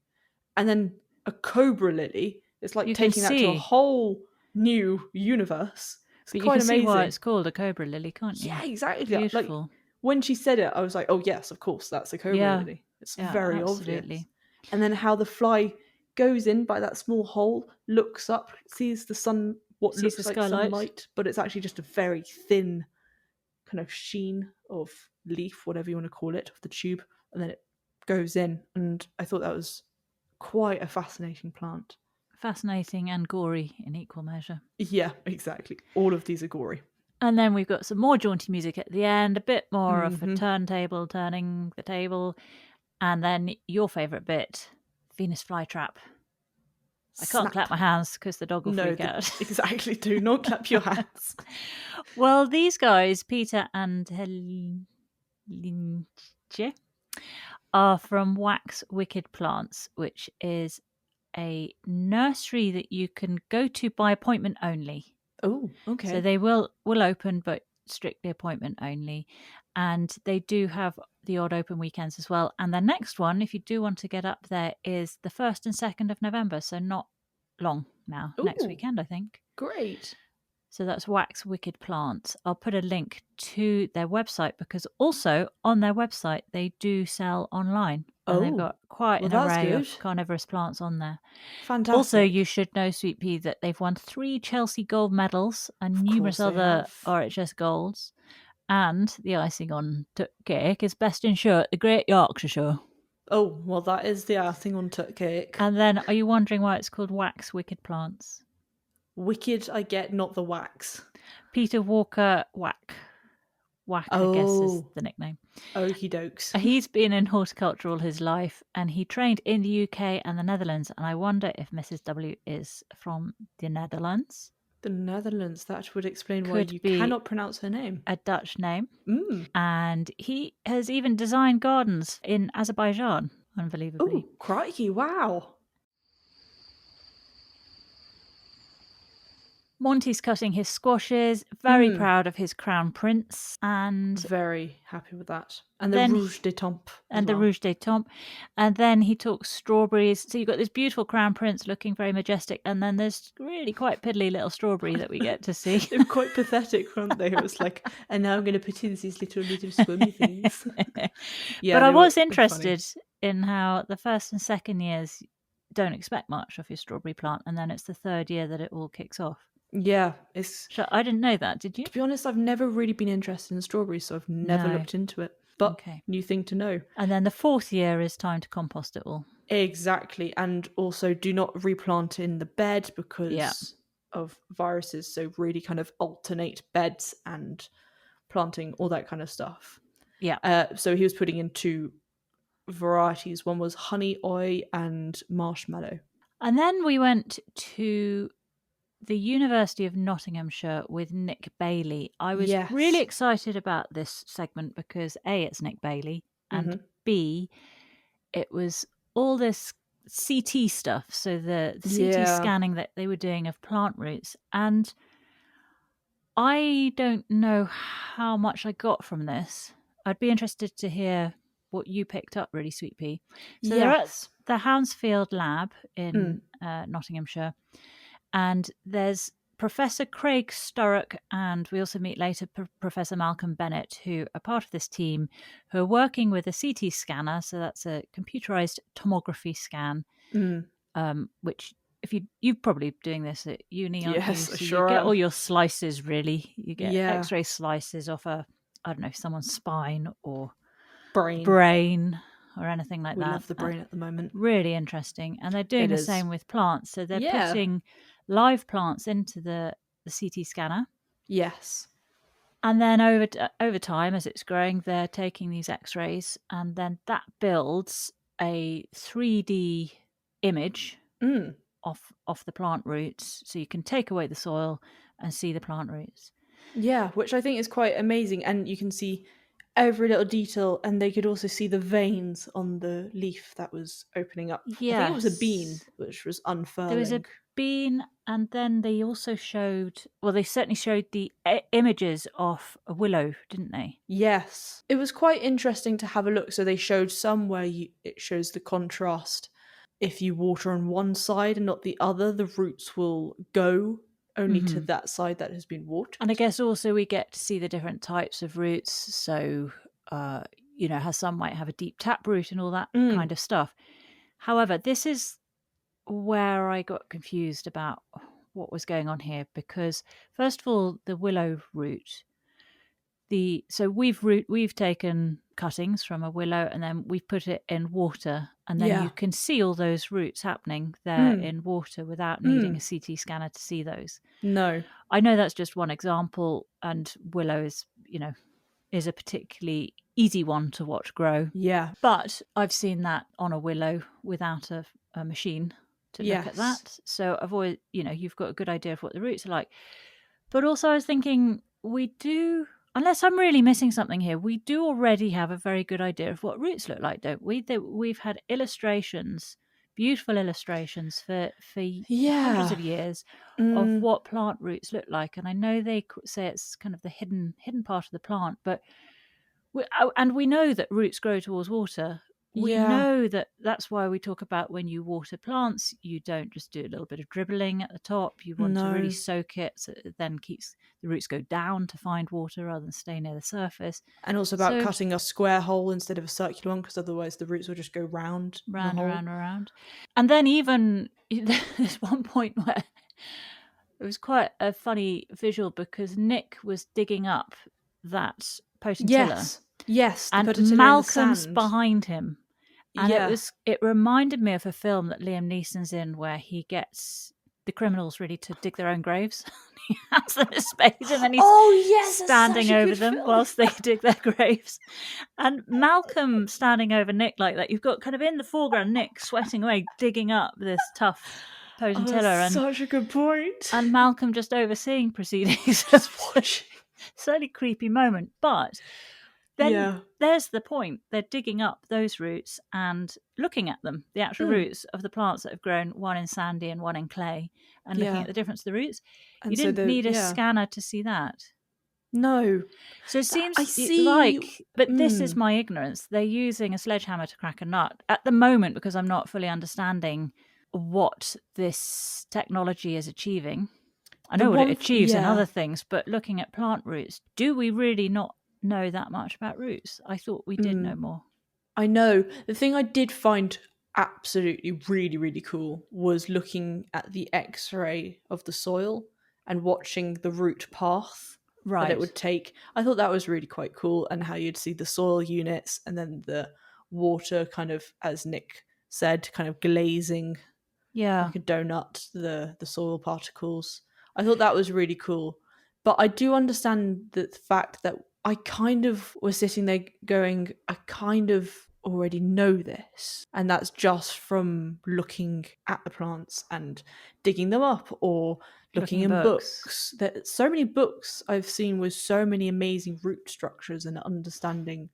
And then a cobra lily, it's like taking that to a whole new universe. It's quite amazing. See why it's called a cobra lily, can't you? Yeah, exactly. Beautiful. Like, when she said it, I was like, oh yes, of course, that's a cobra lily. It's very absolutely obvious. And then how the fly goes in by that small hole, looks up, sees the sun, what looks like sunlight, but it's actually just a very thin kind of sheen of leaf, whatever you want to call it, of the tube, and then it goes in. And I thought that was quite a fascinating plant. Fascinating and gory in equal measure. Yeah, exactly. All of these are gory. And then we've got some more jaunty music at the end, a bit more of a turntable, turning the table. And then your favourite bit, Venus flytrap. I can't clap my hands because the dog will freak out. Exactly. Do not clap your hands. Well, these guys, Peter and Helleentje, are from Wax Wicked Plants, which is a nursery that you can go to by appointment only. Oh, okay. So they will open, but strictly appointment only. And they do have the odd open weekends as well. And the next one, if you do want to get up there, is the 1st and 2nd of November. So not long now. Ooh, next weekend, I think. Great. So that's Wax Wicked Plants. I'll put a link to their website because also on their website they do sell online. And they've got quite an array of carnivorous plants on there. Fantastic. Also, you should know, Sweet Pea, that they've won 3 Chelsea Gold medals and numerous other RHS golds. And the icing on tut cake is best in show at the Great Yorkshire Show. Oh, well, that is the icing on tut cake. And then, are you wondering why it's called Wax Wicked Plants? Wicked, I get, not the wax. Peter Walker Whack. Whack, I guess, is the nickname. Okie dokes. He's been in horticulture all his life, and he trained in the UK and the Netherlands. And I wonder if Mrs. W is from the Netherlands. The Netherlands, that would explain why you cannot pronounce her name. A Dutch name. And he has even designed gardens in Azerbaijan, unbelievably. Oh, crikey, wow. Monty's cutting his squashes, very proud of his crown prince, and very happy with that. And the rouge de temp. And the rouge de temp. And then he talks strawberries. So you've got this beautiful crown prince looking very majestic, and then there's really quite piddly little strawberry that we get to see. They're quite pathetic, aren't they? It was like, and now I'm going to put in these little squirmy things. Yeah, but I was interested in how the 1st and 2nd years don't expect much of your strawberry plant, and then it's the 3rd year that it all kicks off. Yeah, I didn't know that, did you? To be honest, I've never really been interested in strawberries, so I've never looked into it. But new thing to know. And then the 4th year is time to compost it all. Exactly. And also do not replant in the bed Yeah. because of viruses. So really kind of alternate beds and planting, all that kind of stuff. Yeah. So he was putting in two varieties. One was honey oi and marshmallow. And then we went to the University of Nottinghamshire with Nick Bailey. I was really Yes. excited about this segment because A, it's Nick Bailey, and B, it was all this CT stuff. So the CT Yeah. scanning that they were doing of plant roots. And I don't know how much I got from this. I'd be interested to hear what you picked up, really, Sweet Pea. So they're at Yes. the Hounsfield Lab in Nottinghamshire, and there's Professor Craig Sturrock, and we also meet later Professor Malcolm Bennett, who are part of this team, who are working with a CT scanner. So that's a computerized tomography scan, which if you're probably doing this at uni, aren't you? Yes, I So you sure get am. all your slices, really. You get Yeah. X-ray slices off I don't know, someone's spine or Brain. or anything like We that. love the brain at the moment. Really interesting. And they're doing It the is. same with plants. So they're Yeah. putting live plants into the CT scanner. Yes. And then over time, as it's growing, they're taking these X-rays, and then that builds a 3D image off the plant roots, so you can take away the soil and see the plant roots. Yeah, which I think is quite amazing, and you can see every little detail, and they could also see the veins on the leaf that was opening up. I think it was a bean Yes. which was There was a unfurling. bean, and then they also showed, well, they certainly showed the images of a willow, didn't they? Yes, it was quite interesting to have a look. So they showed some where it shows the contrast. If you water on one side and not the other, the roots will go only to that side that has been watered. And I guess also we get to see the different types of roots. So, how some might have a deep tap root and all that kind of stuff. However, this is where I got confused about what was going on here, because first of all, the willow root, so we've taken cuttings from a willow and then we've put it in water, and then you can see all those roots happening there in water without needing a CT scanner to see those. No. I know that's just one example, and willow is a particularly easy one to watch grow. Yeah. But I've seen that on a willow without a machine to look at that. So I've always, you've got a good idea of what the roots are like. But also I was thinking, we do, unless I'm really missing something here, we do already have a very good idea of what roots look like, don't we? We've had illustrations, beautiful illustrations for hundreds of years of what plant roots look like. And I know they say it's kind of the hidden part of the plant, but we know that roots grow towards water. We know that that's why we talk about when you water plants, you don't just do a little bit of dribbling at the top. You want to really soak it, so it then keeps the roots go down to find water rather than stay near the surface. And also about cutting a square hole instead of a circular one, because otherwise the roots will just go round. Around. And then even there's one point where it was quite a funny visual, because Nick was digging up that potentilla. Yes, and Malcolm's behind him. And it reminded me of a film that Liam Neeson's in, where he gets the criminals ready to dig their own graves. He has them a spade, and then he's standing over them whilst they dig their graves. And Malcolm standing over Nick like that. You've got kind of in the foreground Nick sweating away, digging up this tough potentilla. Such a good point. And Malcolm just overseeing proceedings. Just watching. Certainly creepy moment, but then there's the point. They're digging up those roots and looking at them, the actual roots of the plants that have grown, one in sandy and one in clay, and looking at the difference of the roots. And you didn't need a scanner to see that. No. So it seems but this is my ignorance. They're using a sledgehammer to crack a nut at the moment, because I'm not fully understanding what this technology is achieving. I know what it achieves in other things, but looking at plant roots, do we really not know that much about roots? I thought we did know more. I know. The thing I did find absolutely really, really cool was looking at the X-ray of the soil and watching the root path that it would take. I thought that was really quite cool, and how you'd see the soil units and then the water kind of, as Nick said, kind of glazing Yeah. like a donut the soil particles. I thought that was really cool. But I do understand the fact that I kind of was sitting there going, I kind of already know this. And that's just from looking at the plants and digging them up or looking in books. There's so many books I've seen with so many amazing root structures and understanding.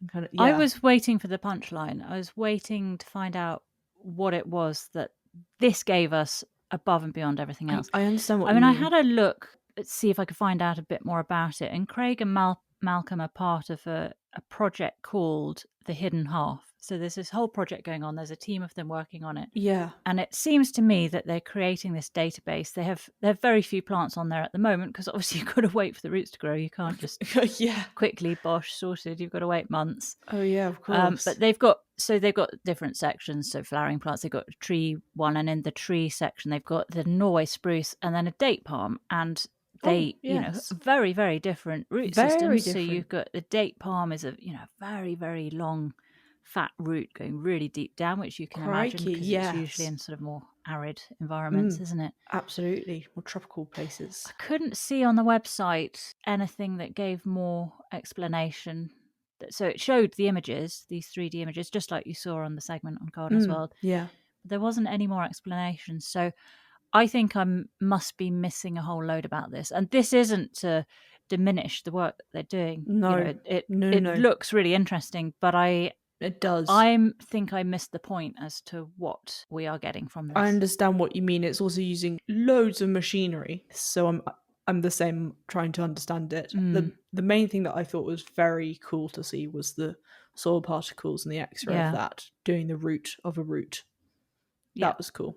And kind of, yeah. I was waiting for the punchline. I was waiting to find out what it was that this gave us above and beyond everything else. I understand what you mean. I had a look to see if I could find out a bit more about it. And Craig and Malcolm are part of a project called The Hidden Half. So there's this whole project going on. There's a team of them working on it. Yeah. And it seems to me that they're creating this database. They have very few plants on there at the moment because obviously you've got to wait for the roots to grow. You can't just quickly bosh sorted. You've got to wait months. Oh yeah, of course. But they've got different sections. So flowering plants, they've got a tree one, and in the tree section they've got the Norway spruce and then a date palm, and they very, very different root systems. So you've got the date palm is a very, very long fat root going really deep down, which you can imagine because it's usually in sort of more arid environments, isn't it? Absolutely, more tropical places. I couldn't see on the website anything that gave more explanation. So it showed the images, these 3D images, just like you saw on the segment on Gardener's World. Yeah. There wasn't any more explanation. So I think I must be missing a whole load about this. And this isn't to diminish the work that they're doing. No, it looks really interesting, but it does. I think I missed the point as to what we are getting from this. I understand what you mean. It's also using loads of machinery. So I'm the same trying to understand it. The main thing that I thought was very cool to see was the soil particles and the X-ray of that, doing the root of a root. That was cool.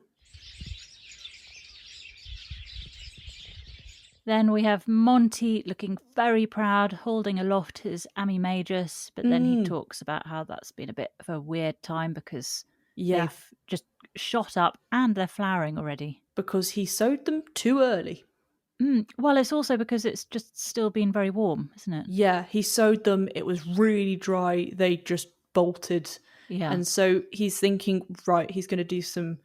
Then we have Monty looking very proud, holding aloft his Ami Majus, but then he talks about how that's been a bit of a weird time because they've just shot up and they're flowering already. Because he sowed them too early. Well, it's also because it's just still been very warm, isn't it? Yeah, he sowed them. It was really dry. They just bolted. Yeah. And so he's thinking, right, he's going to do some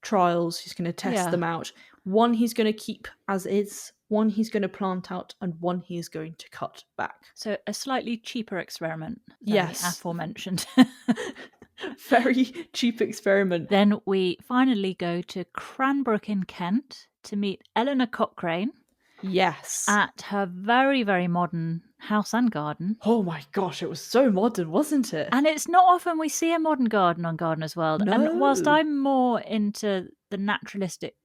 trials. He's going to test them out. One he's going to keep as is. One he's going to plant out, and one he is going to cut back. So a slightly cheaper experiment than the aforementioned. Very cheap experiment. Then we finally go to Cranbrook in Kent to meet Eleanor Cochrane. Yes. At her very, very modern house and garden. Oh my gosh, it was so modern, wasn't it? And it's not often we see a modern garden on Gardener's World. No. And whilst I'm more into the naturalistic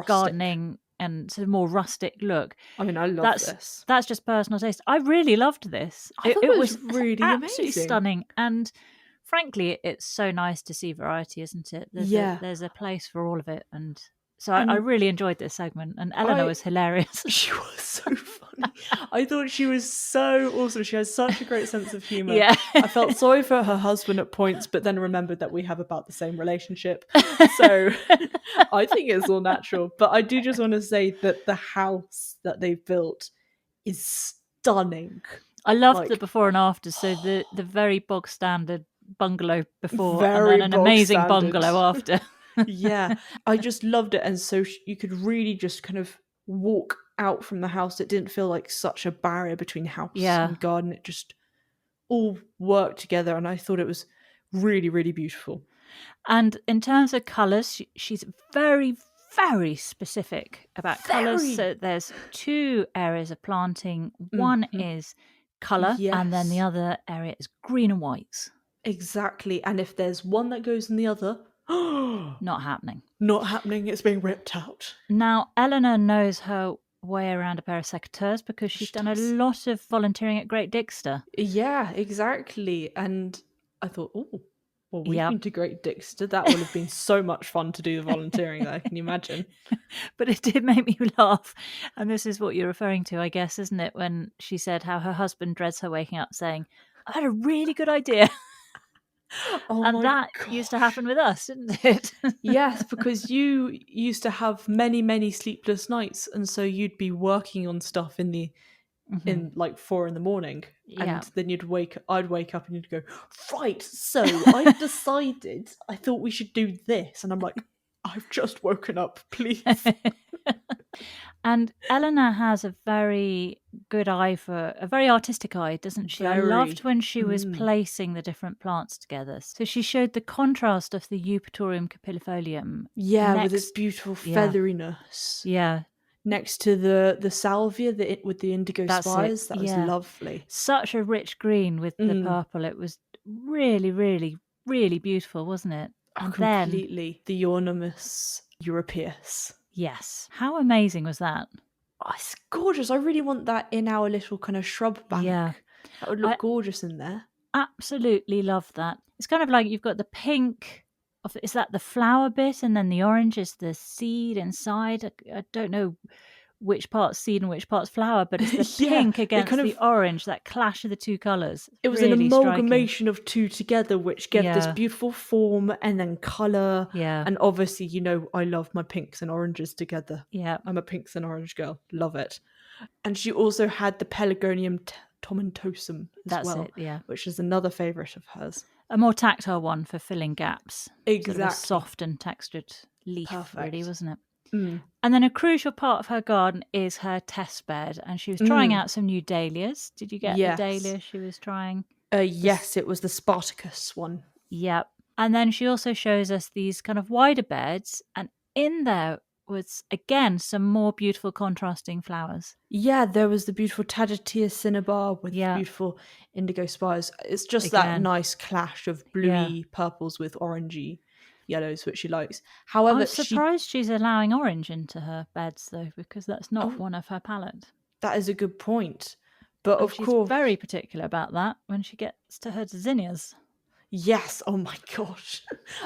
gardening and sort of more rustic look. I mean, I love this. That's just personal taste. I really loved this. I thought it was really absolutely amazing. Stunning. And frankly, it's so nice to see variety, isn't it? There's a place for all of it. And so I really enjoyed this segment. And Eleanor was hilarious. She was so funny. I thought she was so awesome. She has such a great sense of humour. Yeah. I felt sorry for her husband at points, but then remembered that we have about the same relationship. So I think it's all natural. But I do just want to say that the house that they've built is stunning. I loved the before and after. So the very bog standard bungalow before and then an amazing bungalow after. Yeah, I just loved it. And so you could really just kind of walk out from the house. It didn't feel like such a barrier between house and garden. It just all worked together. And I thought it was really, really beautiful. And in terms of colours, she's very, very specific about colours. So there's 2 areas of planting. One is colour and then the other area is green and whites. Exactly. And if there's one that goes in the other... Not happening. Not happening. It's being ripped out. Now, Eleanor knows her way around a pair of secateurs because she's done a lot of volunteering at Great Dixter. Yeah, exactly. And I thought, well, we've been to Great Dixter. That would have been so much fun to do the volunteering there. Can you imagine? But it did make me laugh. And this is what you're referring to, I guess, isn't it? When she said how her husband dreads her waking up saying, I had a really good idea. And that used to happen with us, didn't it? Yes, because you used to have many, many sleepless nights, and so you'd be working on stuff in the in like 4 a.m. Yeah. And then I'd wake up and you'd go, right, so I've decided I thought we should do this. And I'm like, I've just woken up, please. And Eleanor has a very good eye for a very artistic eye, doesn't she? I loved when she was placing the different plants together. So she showed the contrast of the Eupatorium capillifolium. Yeah, with its beautiful featheriness. Yeah. Next to the salvia with the indigo spires. That was lovely. Such a rich green with the purple. It was really, really, really beautiful, wasn't it? And completely. The Ornamus europaeus. Yes. How amazing was that? Oh, it's gorgeous. I really want that in our little kind of shrub bank. Yeah. That would look gorgeous in there. Absolutely love that. It's kind of like you've got the pink. Is that the flower bit? And then the orange is the seed inside. I don't know which part's seed and which part's flower, but it's the pink against the orange, that clash of the two colours. It was really an amalgamation of two together, which gave this beautiful form and then colour. Yeah. And obviously, you know, I love my pinks and oranges together. Yeah. I'm a pinks and orange girl. Love it. And she also had the Pelargonium tomentosum as well. That's it, yeah. Which is another favourite of hers. A more tactile one for filling gaps. Exactly. Sort of a soft and textured leaf, really, wasn't it? And then a crucial part of her garden is her test bed, and she was trying out some new dahlias. Did you get the dahlia she was trying? Yes, it was the Spartacus one. Yep. And then she also shows us these kind of wider beds, and in there was, again, some more beautiful contrasting flowers. Yeah, there was the beautiful Taddetia cinnabar with beautiful indigo spires. It's just that nice clash of bluey purples with orangey yellows, which she likes. However, I'm surprised she's allowing orange into her beds, though, because that's not one of her palette. That is a good point. But of course, she's very particular about that when she gets to her zinnias. Yes. Oh my gosh.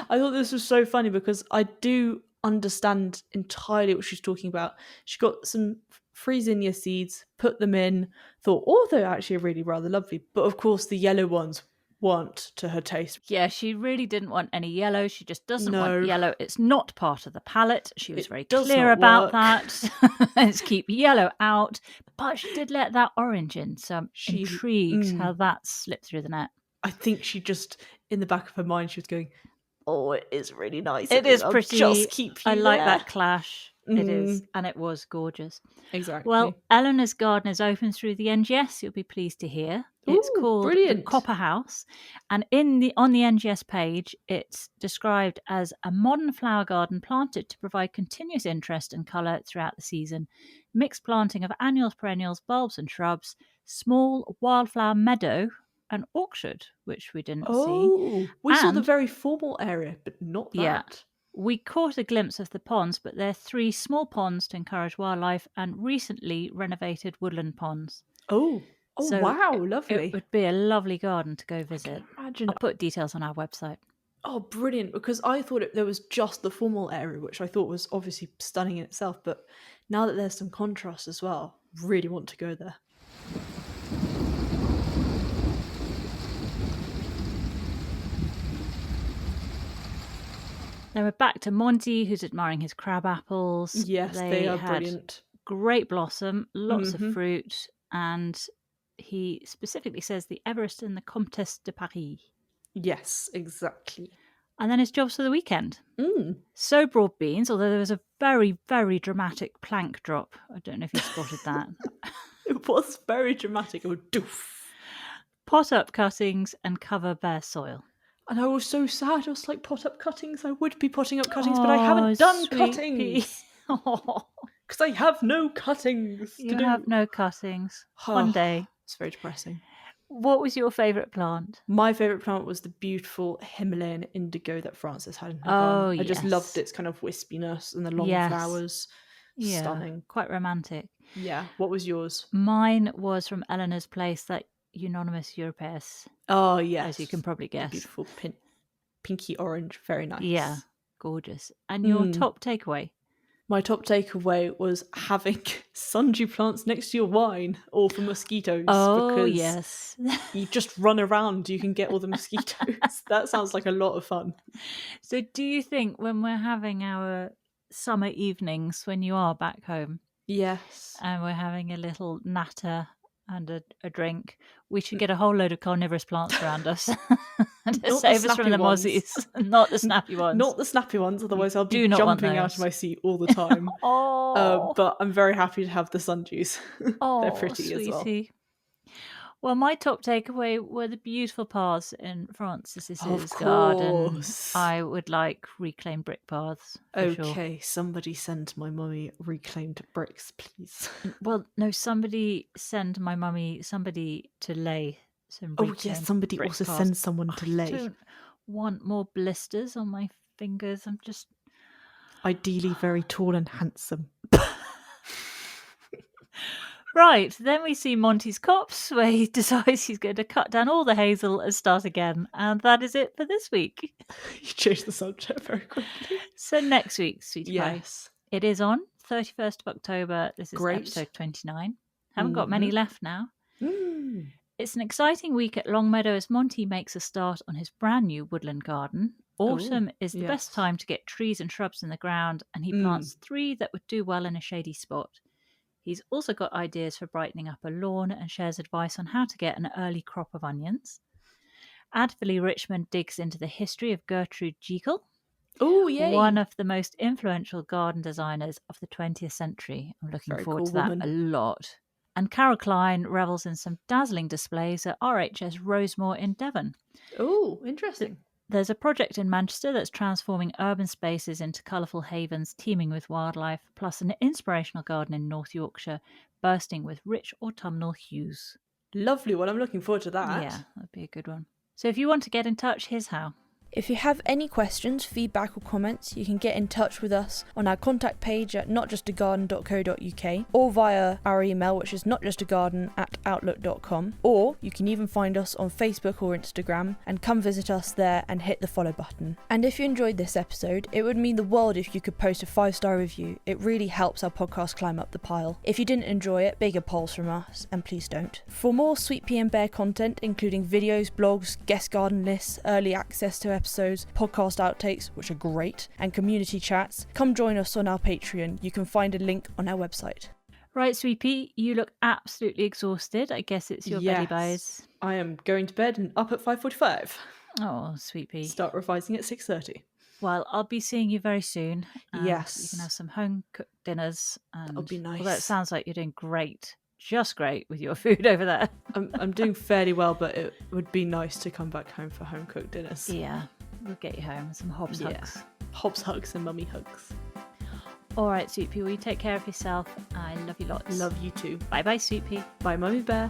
I thought this was so funny because I do understand entirely what she's talking about. She got some free zinnia seeds, put them in, thought, oh, they're actually really rather lovely. But of course, the yellow ones weren't to her taste. Yeah, she really didn't want any yellow. She just doesn't want yellow. It's not part of the palette. She was very clear about that. Let's keep yellow out. But she did let that orange in, so I'm intrigued how that slipped through the net. I think she just, in the back of her mind, she was going, oh, it is really nice. It is pretty. Just keep you I like there. that clash. It is, and it was gorgeous. Exactly. Well, Eleanor's garden is open through the NGS. You'll be pleased to hear. It's called the Copper House, and on the NGS page, it's described as a modern flower garden planted to provide continuous interest and colour throughout the season. Mixed planting of annuals, perennials, bulbs, and shrubs. Small wildflower meadow. An orchard, which we didn't see. We saw the very formal area, but not that. Yeah, we caught a glimpse of the ponds, but they're 3 small ponds to encourage wildlife and recently renovated woodland ponds. So wow, lovely. It would be a lovely garden to go visit. Imagine. I'll put details on our website. Oh, brilliant, because I thought there was just the formal area, which I thought was obviously stunning in itself, but now that there's some contrast as well, really want to go there. Then we're back to Monty, who's admiring his crab apples. Yes, they are brilliant. Great blossom, lots of fruit, and he specifically says the Everest and the Comtesse de Paris. Yes, exactly. And then his jobs for the weekend. So broad beans, although there was a very, very dramatic plank drop. I don't know if you spotted that. It was very dramatic. It would doof. Pot up cuttings and cover bare soil. And I was so sad. I was like, pot up cuttings. I would be potting up cuttings, but I haven't done cuttings. Because I have no cuttings. You have no cuttings. One day. It's very depressing. What was your favourite plant? My favourite plant was the beautiful Himalayan indigo that Frances had in her garden. I just loved its kind of wispiness and the long flowers. Yeah, stunning. Quite romantic. Yeah. What was yours? Mine was from Eleanor's place, that Unanimous Europaeus. Oh, yes. As you can probably guess. Beautiful pinky orange. Very nice. Yeah. Gorgeous. And your top takeaway? My top takeaway was having sundry plants next to your wine, all for mosquitoes. Oh, yes. You just run around, you can get all the mosquitoes. That sounds like a lot of fun. So do you think when we're having our summer evenings, when you are back home, yes, and we're having a little natter and a drink, we should get a whole load of carnivorous plants around us to Not save the us from the snappy ones. mozzies. Not the snappy ones. Not the snappy ones, otherwise I'll be do not want jumping out of those. my seat all the time. Oh, But I'm very happy to have the sundews. oh, They're pretty as well. sweetie. Well, my top takeaway were the beautiful paths in Francis's garden. I would like reclaimed brick paths. Okay, somebody send my mummy reclaimed bricks, please. Well, no, somebody send my mummy somebody to lay some reclaimed somebody brick also paths. send someone to lay. I don't want more blisters on my fingers. I'm just... Ideally very tall and handsome. Right, then we see Monty's copse, where he decides he's going to cut down all the hazel and start again. And that is it for this week. You changed the subject very quickly. So next week, Sweetie Pie. Yes. It is on 31st of October. This is episode 29. Haven't got many left now. Mm. It's an exciting week at Longmeadow as Monty makes a start on his brand new woodland garden. Autumn is the best time to get trees and shrubs in the ground, and he plants 3 that would do well in a shady spot. He's also got ideas for brightening up a lawn and shares advice on how to get an early crop of onions. Adverley Richmond digs into the history of Gertrude Jekyll, one of the most influential garden designers of the 20th century. I'm looking forward to that a lot. And Carol Klein revels in some dazzling displays at RHS Rosemore in Devon. Oh, interesting. There's a project in Manchester that's transforming urban spaces into colourful havens teeming with wildlife, plus an inspirational garden in North Yorkshire bursting with rich autumnal hues. Lovely. Well, I'm looking forward to that. Yeah, that'd be a good one. So if you want to get in touch, here's how. If you have any questions, feedback or comments, you can get in touch with us on our contact page at notjustagarden.co.uk or via our email, which is notjustagarden@outlook.com, or you can even find us on Facebook or Instagram and come visit us there and hit the follow button. And if you enjoyed this episode, it would mean the world if you could post a 5-star review. It really helps our podcast climb up the pile. If you didn't enjoy it, bigger polls from us, and please don't. For more Sweet Pea and Bear content, including videos, blogs, guest garden lists, early access to episodes, podcast outtakes, which are great, and community chats, come join us on our Patreon. You can find a link on our website. Right, Sweet Pea, you look absolutely exhausted. I guess it's your belly buzz. I am going to bed and up at 5:45. Oh, Sweet Pea. Start revising at 6:30. Well, I'll be seeing you very soon. Yes. You can have some home-cooked dinners. That'll be nice. Although it sounds like you're doing great. Just great with your food over there. I'm doing fairly well, but it would be nice to come back home for home-cooked dinners. Yeah, we'll get you home. Some Hobbs hugs. Hobbs hugs and mummy hugs. All right, Sweet Pea, will you take care of yourself? I love you lots. Love you too. Bye-bye, Sweet Pea. Bye, Mummy Bear.